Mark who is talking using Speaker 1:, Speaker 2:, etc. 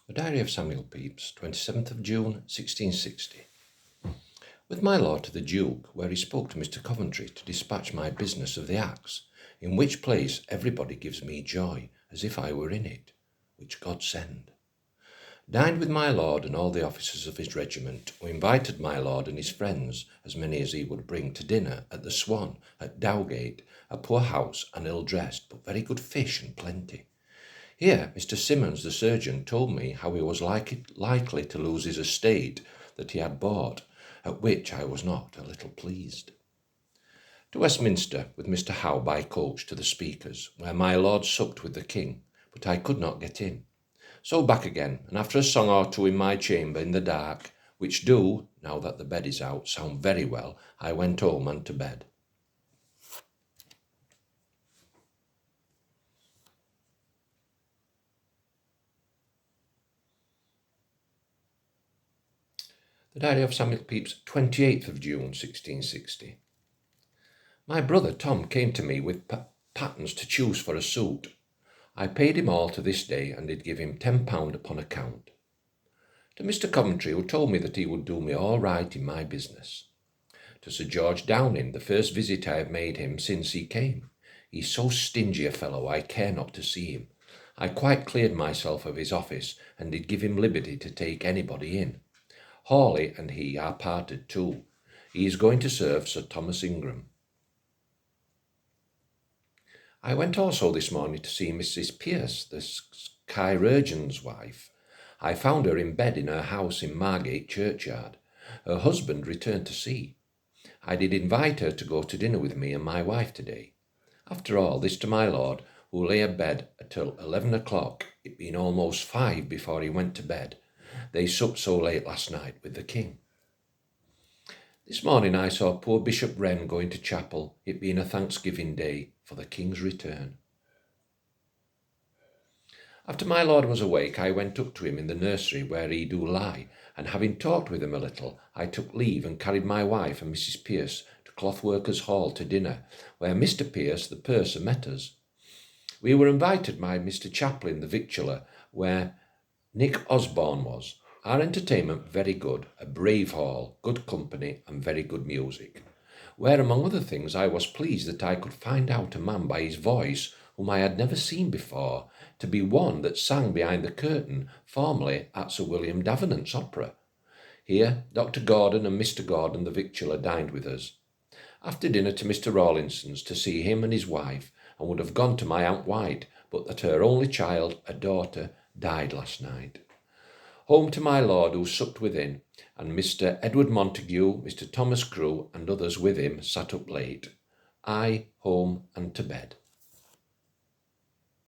Speaker 1: The Diary of Samuel Pepys, 27th of June, 1660. With my lord to the Duke, where he spoke to Mr. Coventry to dispatch my business of the axe, in which place everybody gives me joy, as if I were in it, which God send. Dined with my lord and all the officers of his regiment, who invited my lord and his friends, as many as he would bring, to dinner at the Swan, at Dowgate, a poor house and ill-dressed, but very good fish and plenty. Here Mr. Simmons, the surgeon, told me how he was likely to lose his estate that he had bought, at which I was not a little pleased. To Westminster with Mr. Howe by coach to the Speaker's, where my lord supped with the King, but I could not get in. So back again, and after a song or two in my chamber in the dark, which do, now that the bed is out, sound very well, I went home and to bed. The Diary of Samuel Pepys, 28th of June, 1660. My brother Tom came to me with patterns to choose for a suit. I paid him all to this day, and did give him £10 upon account. To Mr. Coventry, who told me that he would do me all right in my business. To Sir George Downing, the first visit I have made him since he came. He's so stingy a fellow, I care not to see him. I quite cleared myself of his office, and did give him liberty to take anybody in. Hawley and he are parted too. He is going to serve Sir Thomas Ingram. I went also this morning to see Mrs. Pierce, the chirurgeon's wife. I found her in bed in her house in Margate churchyard. Her husband returned to sea. I did invite her to go to dinner with me and my wife today. After all, this to my lord, who lay abed till 11 o'clock, it being almost 5 before he went to bed. They supped so late last night with the King. This morning I saw poor Bishop Wren going to chapel, it being a Thanksgiving day for the King's return. After my lord was awake, I went up to him in the nursery where he do lie, and having talked with him a little, I took leave and carried my wife and Mrs. Pierce to Clothworkers' Hall to dinner, where Mr. Pierce, the purser, met us. We were invited by Mr. Chaplin, the victualler, where Nick Osborne was. Our entertainment very good, a brave hall, good company, and very good music, where, among other things, I was pleased that I could find out a man by his voice, whom I had never seen before, to be one that sang behind the curtain, formerly at Sir William Davenant's opera. Here Dr. Gordon and Mr. Gordon, the victualler, dined with us. After dinner to Mr. Rawlinson's to see him and his wife, and would have gone to my Aunt White, but that her only child, a daughter, died last night. Home to my lord, who supped within, and Mr. Edward Montague, Mr. Thomas Crewe, and others with him, sat up late. I home and to bed.